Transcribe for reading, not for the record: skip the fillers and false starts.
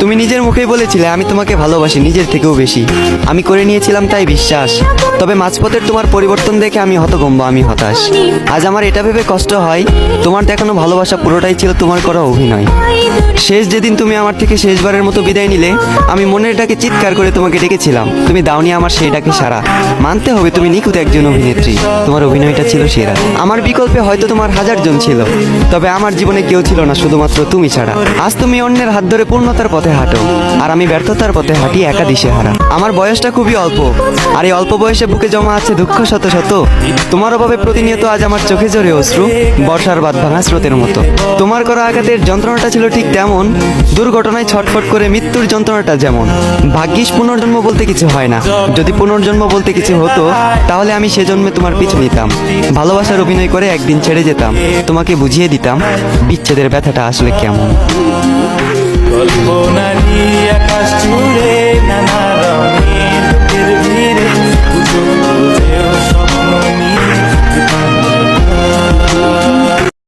তুমি নিজের মুখেই বলেছিলে আমি তোমাকে ভালোবাসি নিজের থেকেও বেশি। আমি করে নিয়েছিলাম তাই বিশ্বাস। তবে মাঝপথের তোমার পরিবর্তন দেখে আমি হতভম্ব, আমি হতাশ। আজ আমার এটা ভেবে কষ্ট হয় তোমার দেখানো ভালোবাসা পুরোটাই ছিল তোমার করা অভিনয়। শেষ যেদিন তুমি আমার থেকে শেষবারের মতো বিদায় নিলে, আমি মনের ডাকে চিৎকার করে তোমাকে ডেকেছিলাম, তুমি দাওনি আমার সেই ডাকে সাড়া। মানতে হবে তুমি নিখুঁত একজন অভিনেত্রী, তোমার অভিনয়টা ছিল সেরা। আমার বিকল্পে হয়তো তোমার হাজার জন ছিল, তবে আমার জীবনে কেউ ছিল না শুধুমাত্র তুমি ছাড়া। আজ তুমি অন্যের হাত ধরে পূর্ণতার পথে হাঁটো, আর আমি ব্যর্থতার পথে হাঁটি একা দিশেহারা। আমার বয়সটা খুবই অল্প, আর এই অল্প বয়সে বুকে জমা আছে দুঃখ শত শত। তোমার অভাবে প্রতিনিয়ত আজ আমার চোখে ঝরে অশ্রু, বর্ষার বাদ ভাঙা স্রোতের মতো। তোমার করা আঘাতের যন্ত্রণাটা ছিল ঠিক তেমন, দুর্ঘটনায় ছটফট করে মৃত্যুর যন্ত্রণাটা যেমন। ভাগ্যিস পুনর্জন্ম বলতে কিছু হয় না, যদি পুনর্জন্ম বলতে কিছু হতো তাহলে আমি সেজন্মে তোমার পিছু নিতাম, ভালোবাসার অভিনয় করে একদিন ছেড়ে যেতাম, তোমাকে বুঝিয়ে দিতাম বিচ্ছেদের ব্যথাটা আসলে কেমন। কল্পনারী